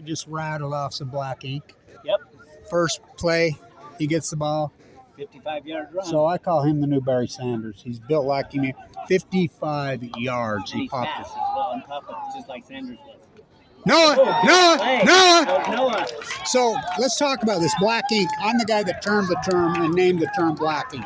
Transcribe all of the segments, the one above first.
He just rattled off some black ink. Yep. First play, he gets the ball. 55-yard run. So I call him the new Barry Sanders. He's built like him. 55 yards. and He he's popped fast it. as well on top of it, just like Sanders was. Noah! Hey, Noah! Noah! So let's talk about this black ink. I'm the guy that termed the term and named the term black ink.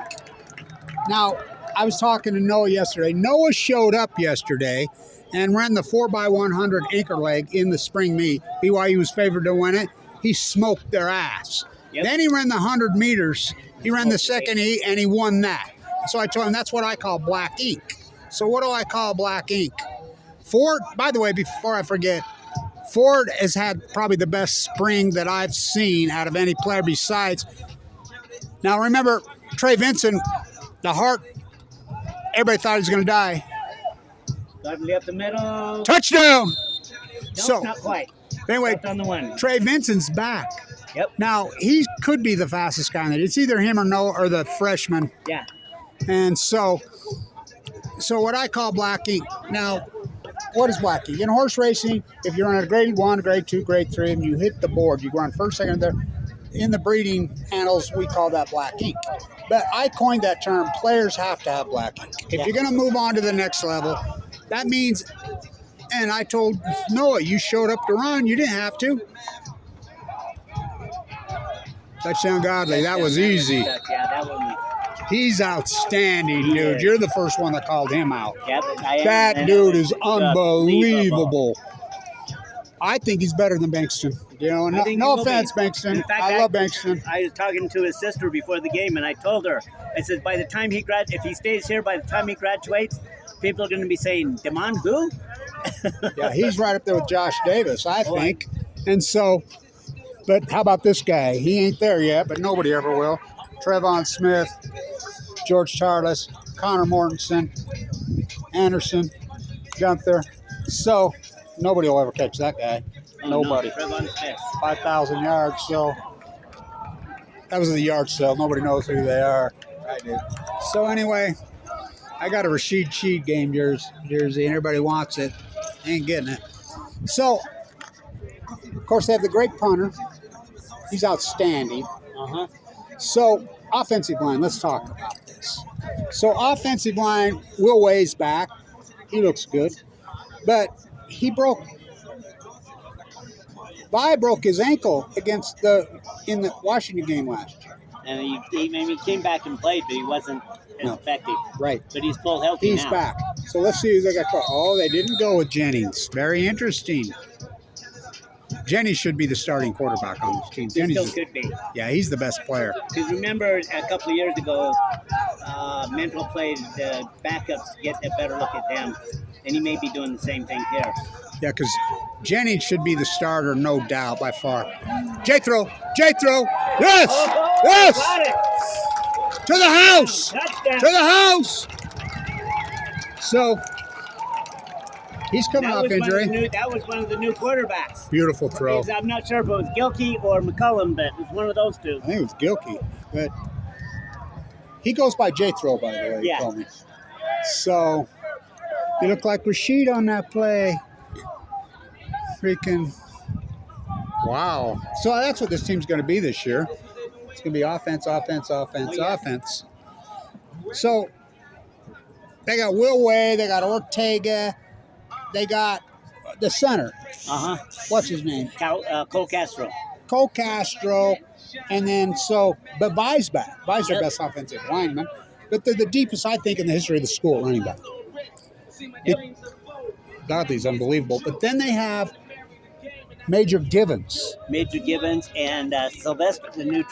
Now, I was talking to Noah yesterday. Noah showed up yesterday and ran the 4x100 anchor leg in the spring meet. BYU was favored to win it. He smoked their ass. Yep. Then he ran the 100 meters. He ran the second heat, and he won that. So I told him that's what I call black ink. So what do I call black ink? Ford, by the way, before I forget, Ford has had probably the best spring that I've seen out of any player besides. Now remember, Trey Vincent, the heart, everybody thought he was going to die. Godly up the middle. Touchdown! No, So not quite. anyway, Stepped on the one. Trey Vincent's back. Yep. Now, he could be the fastest guy in it. It's either him or Noah or the freshman. Yeah. And so what I call black ink. Now, what is black ink? In horse racing, if you're on a grade 1, grade 2, grade 3, and you hit the board, you go on first, second, third. In the breeding annals, we call that black ink. But I coined that term, players have to have black ink. If you're going to move on to the next level, that means, and I told Noah, you showed up to run, you didn't have to. Touchdown Godley, that was easy. Yeah, that one was. He's outstanding, dude. You're the first one that called him out. Yep, I am. That And dude it is was unbelievable. I think he's better than Bankston. You know, I think he no will be. offense, Bankston. In fact, I love Bankston. I was talking to his sister before the game, and I told her, I said, by the time if he stays here, by the time he graduates, people are going to be saying, Demond who? Yeah, he's right up there with Josh Davis, I think. And so, but how about this guy? He ain't there yet, but nobody ever will. Trevon Smith, George Charles, Connor Mortensen, Anderson, Gunther. So, nobody will ever catch that guy. Oh, Nobody. No, Trevon Smith. 5,000 yards, so that was the yard sale. Nobody knows who they are. I do. So anyway, I got a Rashid Sheed game jersey, and everybody wants it. Ain't getting it. So, of course, they have the great punter. He's outstanding. Uh-huh. So, offensive line, let's talk about this. So, offensive line, Will Way's back. He looks good. But he broke his ankle in the Washington game last year. And he came back and played, but he wasn't as effective. Right. But he's full healthy He's now. back. So let's see who they got. Oh, they didn't go with Jennings. Very interesting. Jennings should be the starting quarterback on this team. He Jennings, still could be. yeah, he's the best player. Because remember, a couple of years ago, Mental played the backups to get a better look at them. And he may be doing the same thing here. Yeah, because Jennings should be the starter, no doubt, by far. J-throw! Yes! Oh, Yes! got it! To the house! Touchdown! To the house! So, he's coming off injury. That was one of the new quarterbacks. Beautiful throw. I'm not sure if it was Gilkey or McCullum, but it was one of those two. I think it was Gilkey, but he goes by J-throw, by the way. Yeah. He told me. So, you look like Rashid on that play. Freaking wow. So that's what this team's going to be this year. It's going to be offense. Offense. So they got Will Way, they got Ortega, they got the center. Uh-huh. What's his name? Cole Castro. Cole Castro. And then but Vi's back. Vi's their best offensive lineman. But they're the deepest, I think, in the history of the school running back. Godley's unbelievable. But then they have Major Givens. And Sylvester, the new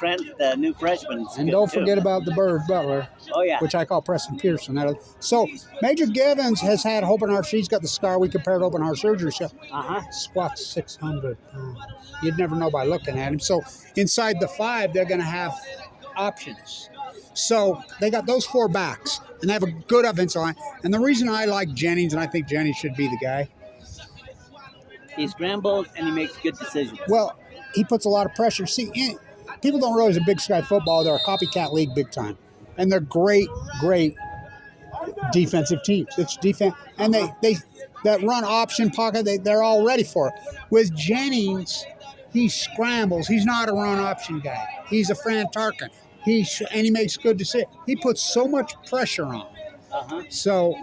freshman. And don't forget about the Bird Butler. Oh, yeah. Which I call Preston Pearson. So Major Givens has had open heart. She's got the scar we compared to open heart surgery. Uh-huh. Squats 600 pounds. You'd never know by looking at him. So inside the 5, they're going to have options. So they got those 4 backs, and they have a good offensive line. And the reason I like Jennings, and I think Jennings should be the guy. He scrambles and he makes good decisions. Well, he puts a lot of pressure. See, people don't realize in Big Sky football, they're a copycat league big time. And they're great defensive teams. It's defense. And they that run option pocket, they're all ready for it. With Jennings, He scrambles. He's not a run option guy. He's a Fran Tarkin. And he makes good decisions. He puts so much pressure on. So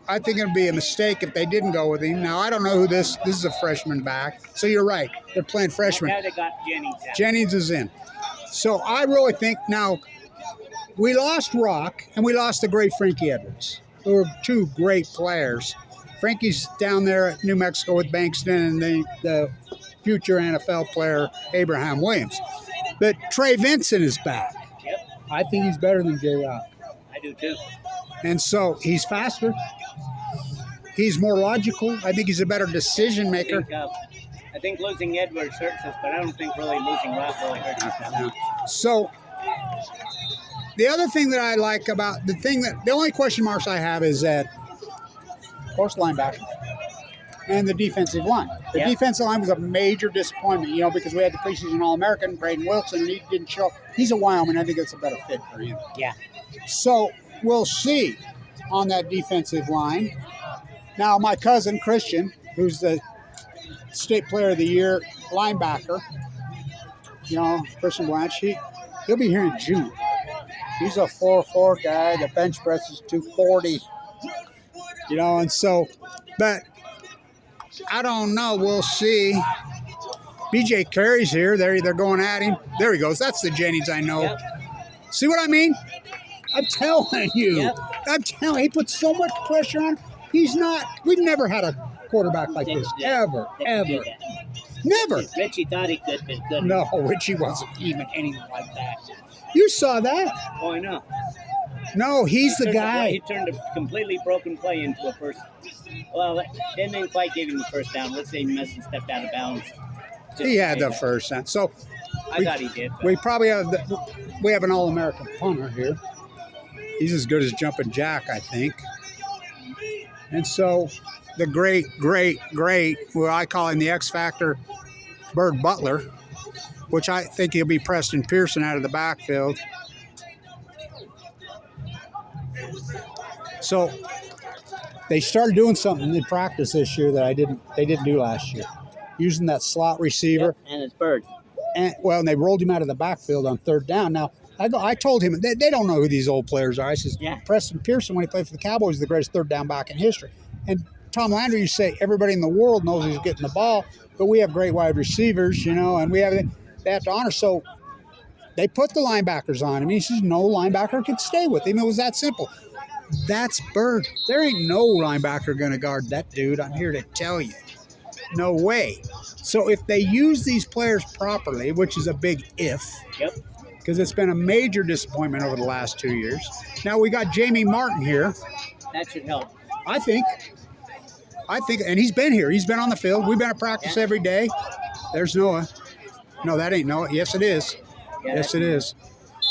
I think it'd be a mistake if they didn't go with him. Now, I don't know who this is a freshman back. So you're right. They're playing freshmen. Now they got Jennings out. Jennings is in. So I really think now we lost Rock and we lost the great Frankie Edwards, who were two great players. Frankie's down there at New Mexico with Bankston and the future NFL player Abraham Williams. But Trey Vincent is back. Yep. I think he's better than J. Rock. I do too. And so he's faster. He's more logical. I think he's a better decision maker. I think losing Edwards hurts us, but I don't think really losing Rock really hurts us. So the other thing that I like about the only question marks I have is that, of course, linebacker and the defensive line. The defensive line was a major disappointment, because we had the preseason All-American, Braden Wilson, and he didn't show. He's a Wyoming. I think it's a better fit for him. Yeah. So we'll see on that defensive line. Now, my cousin, Christian, who's the State Player of the Year linebacker, Christian Blanch, he'll be here in June. He's a 4'4" guy. The bench press is 240. And so, but I don't know. We'll see. BJ Carey's here. They're going at him. There he goes. That's the Jennings I know. Yep. See what I mean? I'm telling you. Yep. He puts so much pressure on. We've never had a quarterback like this. Ever. Never. Richie thought he could, but couldn't. No, Richie wasn't even anything like that. You saw that? Oh, I know. No, he's the guy. He turned a completely broken play into a first. Well, they didn't quite give him the first down. Let's say he must have stepped out of bounds. He had the first down. So I thought he did. We probably have we have an All-American punter here. He's as good as Jumping Jack, I think. And so the great, what I call him the X Factor, Bird Butler, which I think he'll be Preston Pearson out of the backfield. So they started doing something in practice this year that they didn't do last year, using that slot receiver. Yep, and it's Bird. And they rolled him out of the backfield on third down. Now, I told him, they don't know who these old players are. I says, Preston Pearson, when he played for the Cowboys, is the greatest third down back in history. And Tom Landry, you say, everybody in the world knows he's getting the ball, but we have great wide receivers, and they have to honor. So they put the linebackers on him. He says no linebacker could stay with him. It was that simple. That's Bird. There ain't no linebacker going to guard that dude. I'm here to tell you. No way. So if they use these players properly, which is a big if, because it's been a major disappointment over the last 2 years. Now we got Jamie Martin here. That should help. I think, and he's been here. He's been on the field. We've been at practice every day. There's Noah. No, that ain't Noah. Yes, it is. Yes, it is.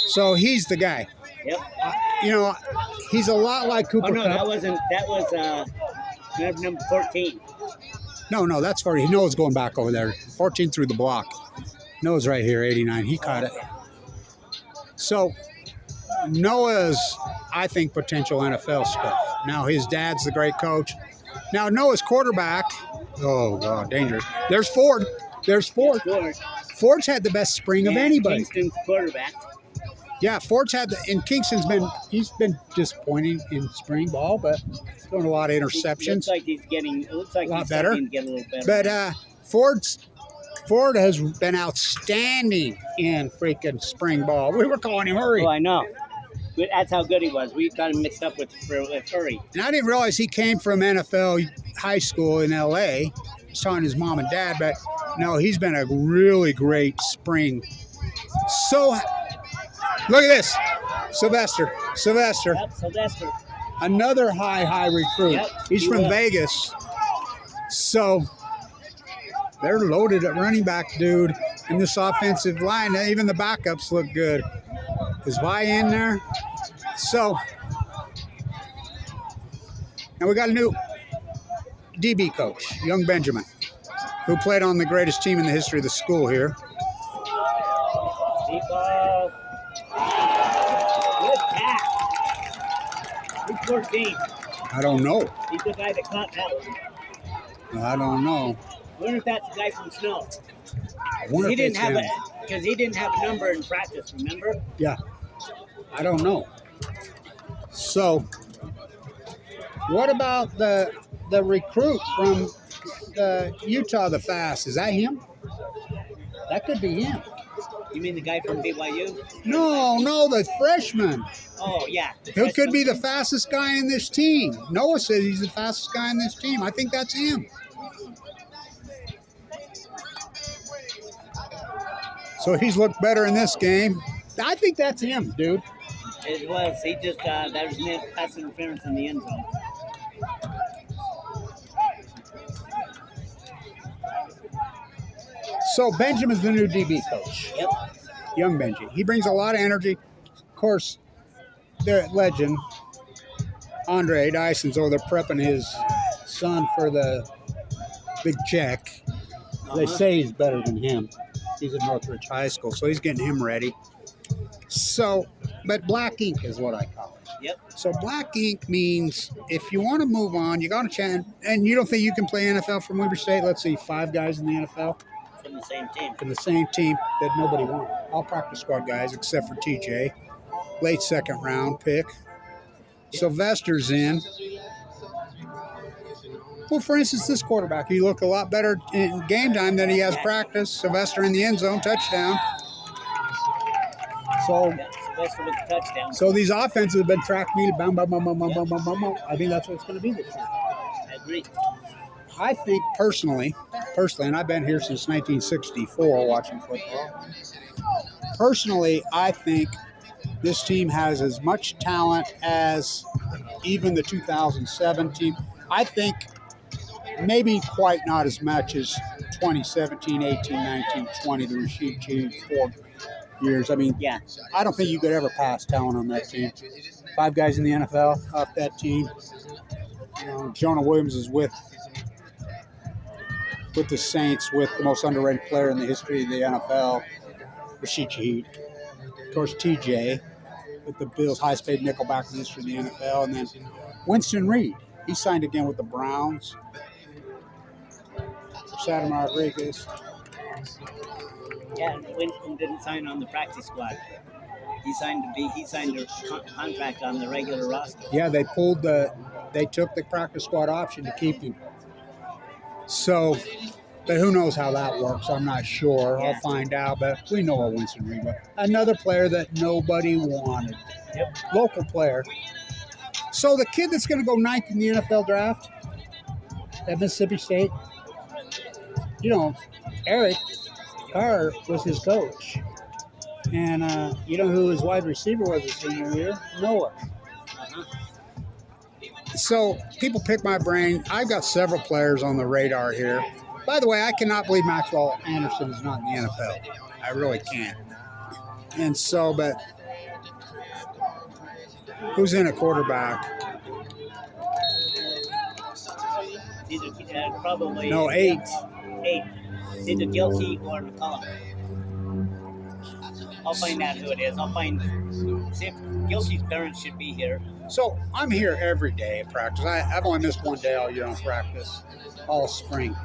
So he's the guy. Yep. He's a lot like Cooper Oh, no, Kupp. that was number 14. No, that's 40. Noah's going back over there. 14 through the block. Noah's right here, 89. He caught it. So Noah's, I think, potential NFL stuff. Now his dad's the great coach. Now Noah's quarterback. Oh, God, dangerous. There's Ford. Ford's had the best spring of anybody. Kingston's quarterback. Yeah, Ford's and Kingston's he's been disappointing in spring ball, but throwing a lot of interceptions. It looks like a lot he's better. starting to get a little better. But Ford has been outstanding in freaking spring ball. We were calling him Hurry. Oh, I know. That's how good he was. We got him mixed up with Hurry. And I didn't realize he came from NFL high school in L.A. He was telling his mom and dad, but no, he's been a really great spring. So, look at this. Sylvester. Yep, Sylvester. Another high recruit. Yep, He's from Vegas. So, they're loaded at running back, dude. And this offensive line, even the backups look good. Is Vi in there? So, now we got a new DB coach, young Benjamin, who played on the greatest team in the history of the school here. Deep ball. Good pass. Who's 14? I don't know. He's the guy that caught that one. I don't know. I wonder if that's the guy from Snow. I wonder He if didn't it's have him. because he didn't have a number in practice. Remember? Yeah, I don't know. So, what about the recruit from Utah, the fast? Is that him? That could be him. You mean the guy from BYU? No, the freshman. Oh yeah. Who could be the fastest guy in this team? Noah says he's the fastest guy in this team. I think that's him. So he's looked better in this game. I think that's him, dude. It was. He just that was pass interference in the end zone. So Benjamin's the new DB coach. Yep. Young Benji. He brings a lot of energy. Of course, the legend, Andre Dyson's over there prepping his son for the big check. They say he's better than him. He's at Northridge High School, so he's getting him ready. So, but black ink is what I call it. Yep. So black ink means if you want to move on, you got a chance, and you don't think you can play NFL from Weber State. Let's see, 5 guys in the NFL. From the same team. From the same team that nobody wanted. All practice squad guys except for TJ. Late second round pick. Sylvester's in. Well, for instance, this quarterback, he looked a lot better in game time than he has practice. Sylvester in the end zone, touchdown. So, Sylvester with the touchdown. so these offenses have been track meet, bam, bam, bam, bam, bam, bam, bam, bam, bam. I think that's what it's going to be this year. I agree. I think personally, and I've been here since 1964 watching football. Personally, I think this team has as much talent as even the 2007 team. I think maybe quite not as much as 2017, 18, 19, 20, the Rashid Cheese 4 years. I mean, Yeah. I don't think you could ever pass talent on that team. 5 guys in the NFL off that team. You know, Jonah Williams is with the Saints, with the most underrated player in the history of the NFL, Rashid Shaheed. Of course, TJ with the Bills, highest paid nickelback in the history of the NFL. And then Winston Reed. He signed again with the Browns. Saddam Rodriguez. Yeah, and Winston didn't sign on the practice squad. He signed a contract on the regular roster. Yeah, they took the practice squad option to keep him. So, but who knows how that works? I'm not sure. Yeah. I'll find out. But we know what Winston Reed was. Another player that nobody wanted. Yep. Local player. So the kid that's going to go 9th in the NFL draft at Mississippi State, you know, Eric Kjar was his coach. And you know who his wide receiver was his senior year? Noah. So people pick my brain. I've got several players on the radar here. By the way, I cannot believe Maxwell Anderson is not in the NFL. I really can't. And so, but who's in a quarterback? Probably No, 8. 8. It's either Gilkey or McCollum. I'll find out who it is. See if Gilkey's parents should be here. So I'm here every day at practice. I've only missed one day all year on practice, all spring.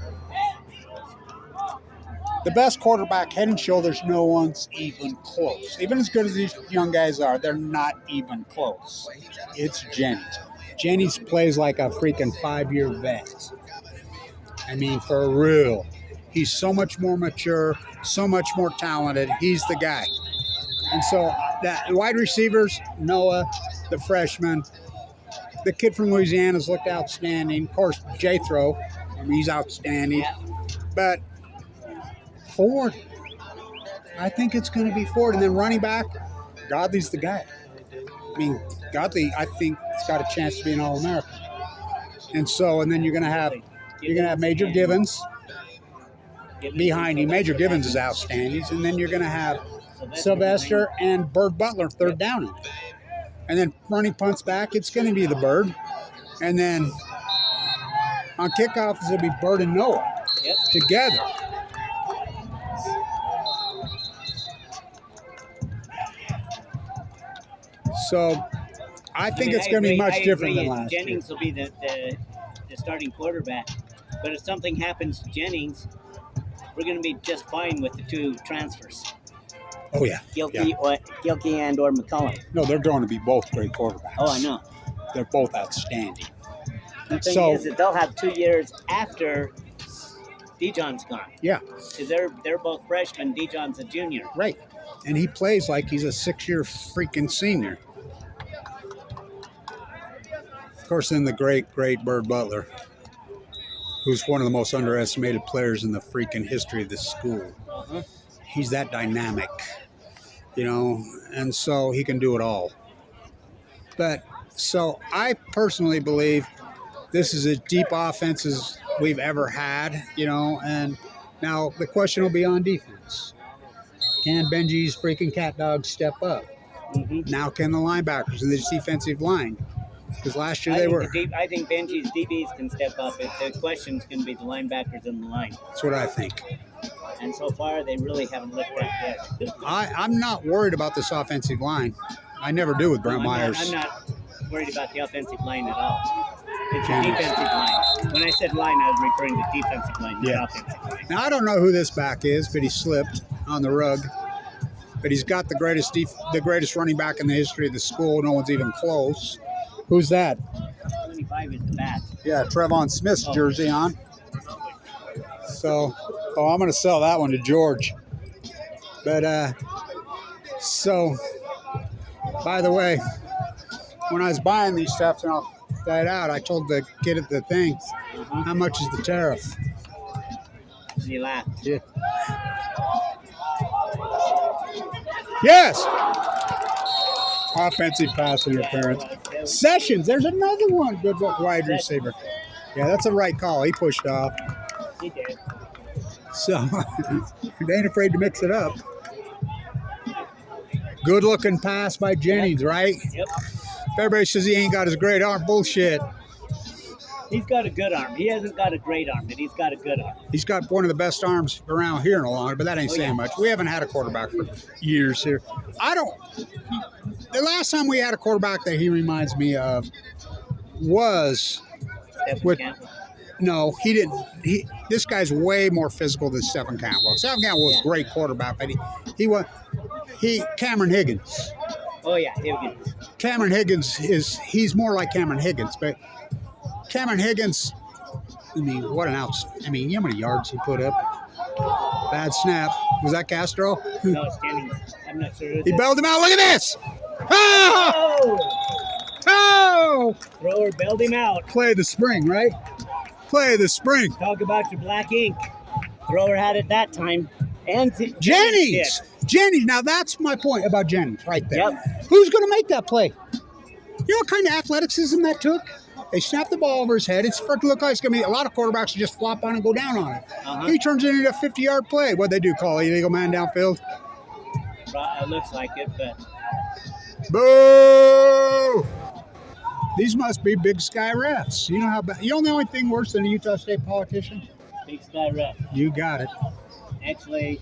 The best quarterback, head and shoulders, no one's even close. Even as good as these young guys are, they're not even close. It's Jennings. Jennings plays like a freaking 5-year vet. I mean, for real. He's so much more mature, so much more talented. He's the guy. And so that wide receivers, Noah, the freshman, the kid from Louisiana's looked outstanding. Of course, Jethro, I mean, he's outstanding. Yeah. But Ford, I think it's going to be Ford. And then running back, Godley's the guy. I mean, Goodley, I think, has got a chance to be an All-American. And so, and then you're going to have Major Givens behind him. Major Givens is outstanding. And then you're going to have Sylvester and Bird Butler third down. And then running punts back, it's going to be the Bird. And then on kickoffs, it'll be Bird and Noah together. So I think it's going to be much different than last year. Jennings will be the starting quarterback. But if something happens to Jennings, we're going to be just fine with the 2 transfers. Oh, yeah. Gilkey and or McCullum. No, they're going to be both great quarterbacks. Oh, I know. They're both outstanding. The thing is that they'll have 2 years after Dijon's gone. Yeah. Because they're both freshmen. Dijon's a junior. Right. And he plays like he's a 6-year freaking senior. Of course, then the great Bird Butler, who's one of the most underestimated players in the freaking history of this school. Uh-huh. He's that dynamic, you know, and so he can do it all. But so I personally believe this is as deep offense as we've ever had, you know, and now the question will be on defense. Can Benji's freaking cat dogs step up? Mm-hmm. Now can the linebackers in this defensive line? Because last year they were. I think Benji's DBs can step up. The question's going to be the linebackers in the line. That's what I think. And so far, they really haven't looked that good. I'm not worried about this offensive line. I never do with Brent Myers. I'm not worried about the offensive line at all. It's the Jennings. defensive line. When I said line, I was referring to defensive line, not offensive line. Now, I don't know who this back is, but he slipped on the rug. But he's got the greatest running back in the history of the school. No one's even close. Who's that? 25 is the bat. Yeah, Trevon Smith's jersey on. So, I'm going to sell that one to George. But, so, by the way, when I was buying these stuff and I'll that out, I told the kid at the thing, how much is the tariff? And he laughed. Yeah. Yes! Offensive pass interference. Sessions, there's another one. Good wide receiver. Yeah, that's a right call. He pushed off. He did. So, they ain't afraid to mix it up. Good looking pass by Jennings, right? Yep. Everybody says he ain't got his great arm. Bullshit. He's got a good arm. He hasn't got a great arm, but he's got a good arm. He's got one of the best arms around here in a long, but that ain't saying much. We haven't had a quarterback for years here. The last time we had a quarterback that he reminds me of was with. No, he didn't. This guy's way more physical than Stephen Cantwell. Stephen Cantwell was a great quarterback, but Cameron Higgins. Oh yeah, Higgins. Cameron Higgins he's more like Cameron Higgins, but Cameron Higgins, I mean, what an outs. I mean, you know how many yards he put up? Bad snap. Was that Castro? No, it's Jennings. I'm not sure. He bailed him out. Look at this. Oh! Oh! Thrower bailed him out. Play the spring, right? Play the spring. Talk about your black ink. Thrower had it that time. And Jennings. Jennings. Now, that's my point about Jennings right there. Yep. Who's going to make that play? You know what kind of athleticism that took? They snap the ball over his head. It's for it to look like it's going to be a lot of quarterbacks to just flop on and go down on it. He turns it into a 50-yard play. What'd they do? Call illegal man downfield? It looks like it, but. Boo! These must be Big Sky refs. You know how bad. You know the only thing worse than a Utah State politician? Big Sky ref. You got it. Actually,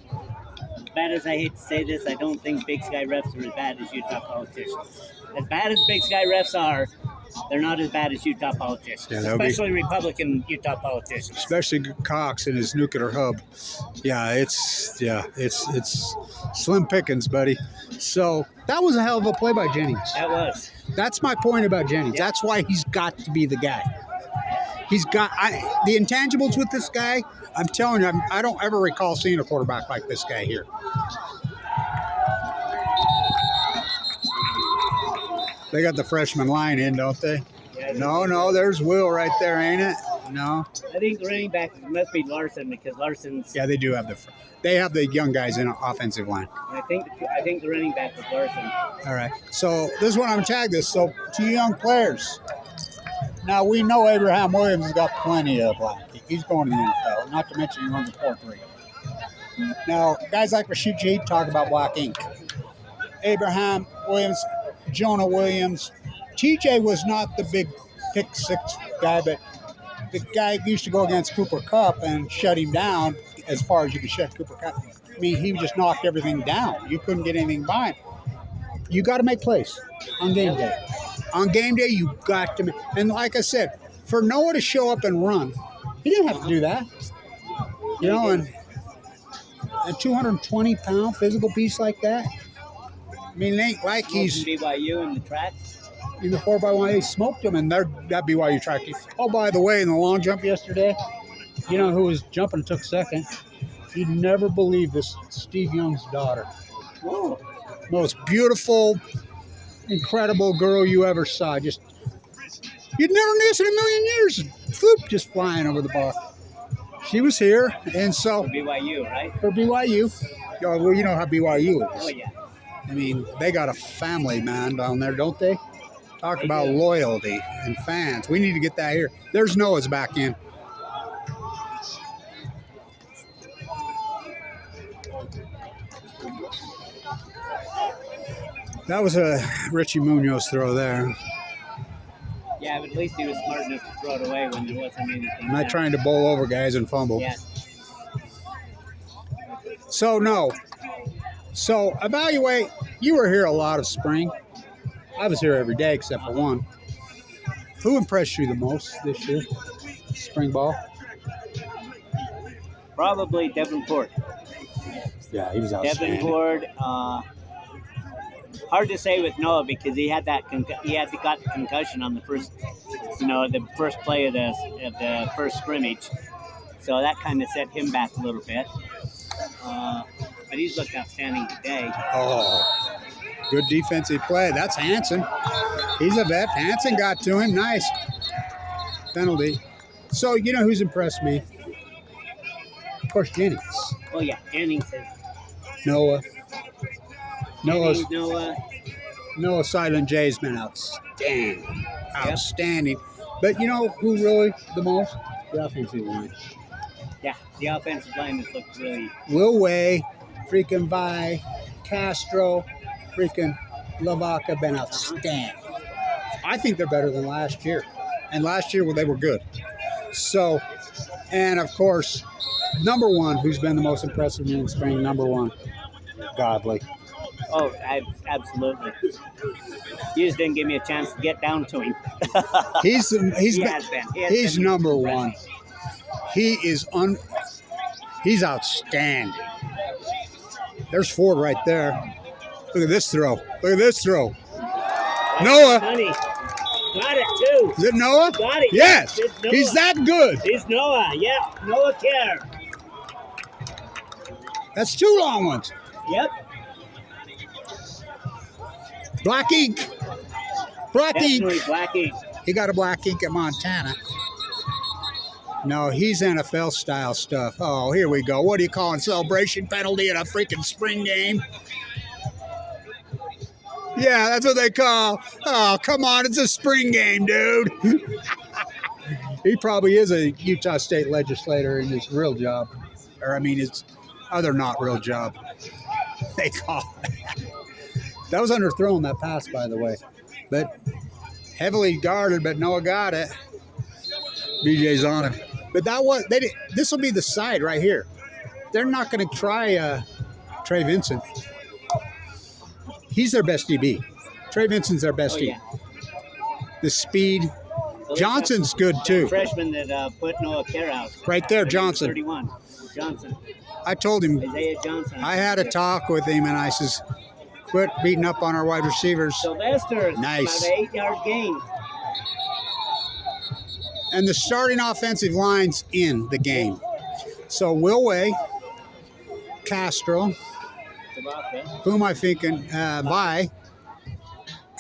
as bad as I hate to say this, I don't think Big Sky refs are as bad as Utah politicians. As bad as Big Sky refs are, they're not as bad as Utah politicians, especially Republican Utah politicians. Especially Cox and his nuclear hub. Yeah, it's slim pickings, buddy. So that was a hell of a play by Jennings. That was. That's my point about Jennings. Yep. That's why he's got to be the guy. He's got the intangibles with this guy. I'm telling you, I don't ever recall seeing a quarterback like this guy here. They got the freshman line in, don't they? Yeah, no, there's Will right there, ain't it? No. I think the running back must be Larson because Larson's. Yeah, they do have they have the young guys in offensive line. I think the running back was Larson. All right. So this is what I'm tagged this. So 2 young players. Now we know Abraham Williams has got plenty of black. He's going to the NFL. Not to mention he runs a 4.3. Now guys like Rashid Shaheed talk about black ink. Abraham Williams. Jonah Williams. TJ was not the big pick six guy, but the guy used to go against Cooper Kupp and shut him down as far as you could shut Cooper Kupp. I mean, he just knocked everything down. You couldn't get anything by him. You got to make plays on game day. On game day, you got to make. And like I said, for Noah to show up and run He didn't have to do that. You know, and a 220-pound physical beast like that. I mean, it ain't like he's BYU in the track. in the 4x1. They smoked him, and that BYU track team. Oh, by the way, in the long jump yesterday, you know who was jumping and took second? You'd never believe this. Steve Young's daughter. Whoa. Most beautiful, incredible girl you ever saw. Just you'd never miss in a million years. Floop, just flying over the bar. She was here, and so For BYU, right? for BYU. Oh, well, you know how BYU is. Oh, yeah. I mean, they got a family, man, down there, don't they? Talk They about do. loyalty and fans. We need to get that here. There's Noah's back in. That was a Richie Munoz throw there. Yeah, but at least he was smart enough to throw it away when there wasn't anything. I'm not there. trying to bowl over guys and fumble. Yeah. So, no. So, evaluate. You were here a lot of spring. I was here every day except for one. Who impressed you the most this year? Spring ball? Probably Davenport. Yeah, he was outstanding. Davenport. Hard to say with Noah because he had that got the concussion on the first, the first play of the first scrimmage, so that kind of set him back a little bit. But he's looked outstanding today. Oh, good defensive play. That's Hanson. He's a vet. Hanson got to him. Nice penalty. So, you know who's impressed me? Of course, Jennings. Oh yeah, Jennings is. Noah. Jennings, Noah. Noah Silent J's been outstanding. Outstanding. But you know who really the most? The offensive line. Yeah, the offensive line has looked really. Will Way, freaking Vi, Castro, freaking Lavaca been outstanding. I think they're better than last year. And last year, well, they were good. So, and of course, number one, who's been the most impressive in spring, number one, Godley. Oh, absolutely. You just didn't give me a chance to get down to him. He's He has been. He has been number impressive. one. He is he's outstanding. There's Ford right there. Look at this throw. Look at this throw. Noah. Honey, got it too. Is it Noah? Got it. Yes. It's Noah. He's that good. It's Noah. Yeah, Noah Kjar. That's two long ones. Yep. Black ink. Black Definitely ink. black ink. He got a black ink at Montana. No, he's NFL style stuff. Oh, here we go. What do you call it? Celebration penalty in a freaking spring game? Yeah, that's what they call. Oh, come on. It's a spring game, dude. He probably is a Utah State legislator in his real job. Or, I mean, his other not real job. They call it. That was underthrown, that pass, by the way. But heavily guarded, but Noah got it. BJ's on him. But this will be the side right here. They're not going to try Trey Vincent. He's their best DB. Trey Vincent's their best DB. Yeah. The speed. Johnson's good too. Freshman that put Noah Kjar out. Right there, Johnson. 31. Johnson. I told him, Isaiah Johnson. I had a talk with him, and I says, quit beating up on our wide receivers. Sylvester. Nice. About an 8-yard gain. And the starting offensive line's in the game. So Will Way, Castro, Tabaka. who am I thinking? Vi.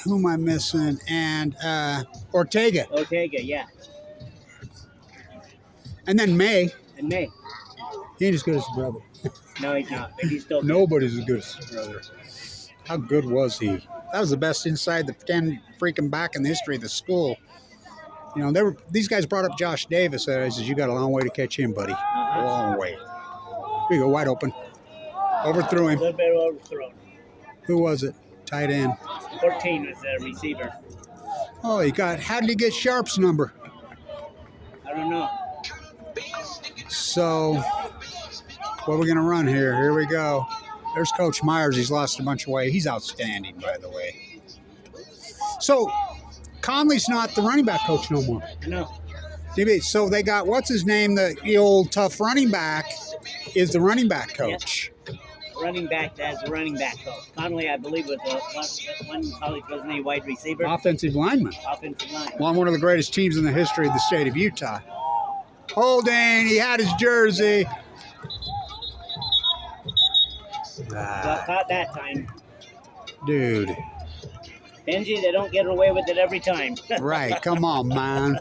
Who am I missing? And Ortega. Ortega, yeah. And then May. And May. He ain't as good as his brother. No, he's not. But he's still good. Nobody's as good as his brother. How good was he? That was the best inside the 10 freaking back in the history of the school. You know, these guys brought up Josh Davis. I says, you got a long way to catch him, buddy. A long way. Here you go, wide open. Overthrew A him. little bit overthrown. Who was it? Tight end. 14 was the receiver. Oh, how did he get Sharp's number? I don't know. So, what are we going to run here? Here we go. There's Coach Myers. He's lost a bunch of weight. He's outstanding, by the way. So, Conley's not the running back coach no more. No. DB. So they got, what's his name? The old tough running back is the running back coach. Yep. Running back as a running back coach. Connolly, I believe, was one college, wasn't he, wide receiver? Offensive lineman. Offensive line. On one of the greatest teams in the history of the state of Utah. Holding, he had his jersey. Got caught that time. Dude. Benji, they don't get away with it every time. Right, come on, man.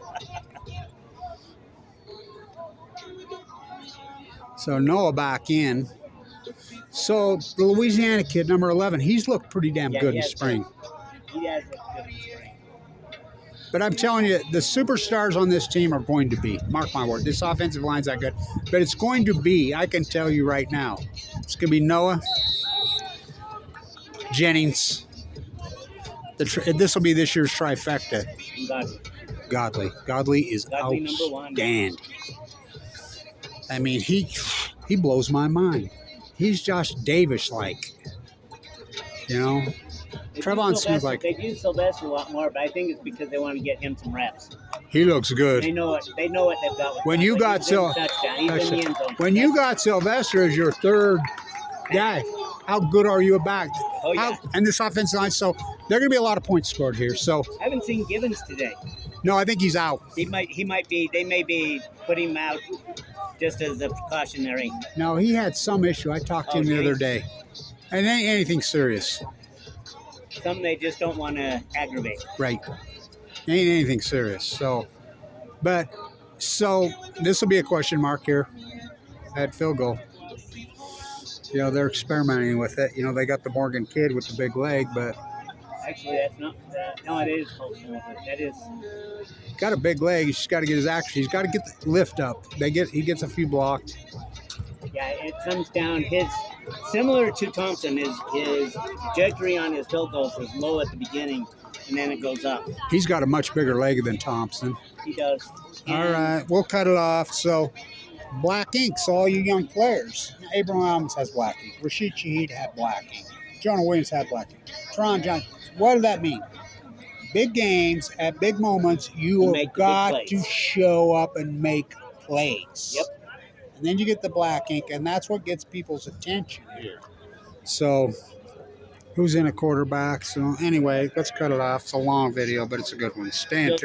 So Noah back in. So the Louisiana kid, number 11, he's looked pretty damn good in spring. He has looked good in spring. But I'm telling you, the superstars on this team are going to be, mark my word, this offensive line's that good. But it's going to be, I can tell you right now, it's going to be Noah, Jennings. This will be this year's trifecta. Godley. Godley is outstanding. I mean, he blows my mind. He's Josh Davis-like, you know. Trevon Smith like. They use Sylvester a lot more, but I think it's because they want to get him some reps. He looks good. They know what they've got. When you got Sylvester as your third guy, how good are you at back? Oh yeah. And this offensive line, so there are going to be a lot of points scored here. So I haven't seen Givens today. No, I think he's out. He might be. They may be putting him out just as a precautionary. No, he had some issue. I talked to him the other day, and it ain't anything serious. Some they just don't want to aggravate. Right. Ain't anything serious. So this will be a question mark here at field goal. You know, they're experimenting with it. You know, they got the Morgan kid with the big leg, but actually, that's not. No, it is. That is. Got a big leg. He's just got to get his action. He's got to get the lift up. He gets a few blocked. Yeah, it comes down. Similar to Thompson, his trajectory on his field goals is low at the beginning, and then it goes up. He's got a much bigger leg than Thompson. He does. All right, we'll cut it off. So, black ink. So all you young players. Abram Alms has black ink. Rashid Shaheed had black ink. Jonah Williams had black ink. Teron Johnson. What does that mean? Big games, at big moments, you have got to show up and make plays. Yep. And then you get the black ink, and that's what gets people's attention here. So, who's in a quarterback? So, anyway, let's cut it off. It's a long video, but it's a good one. Stay tuned.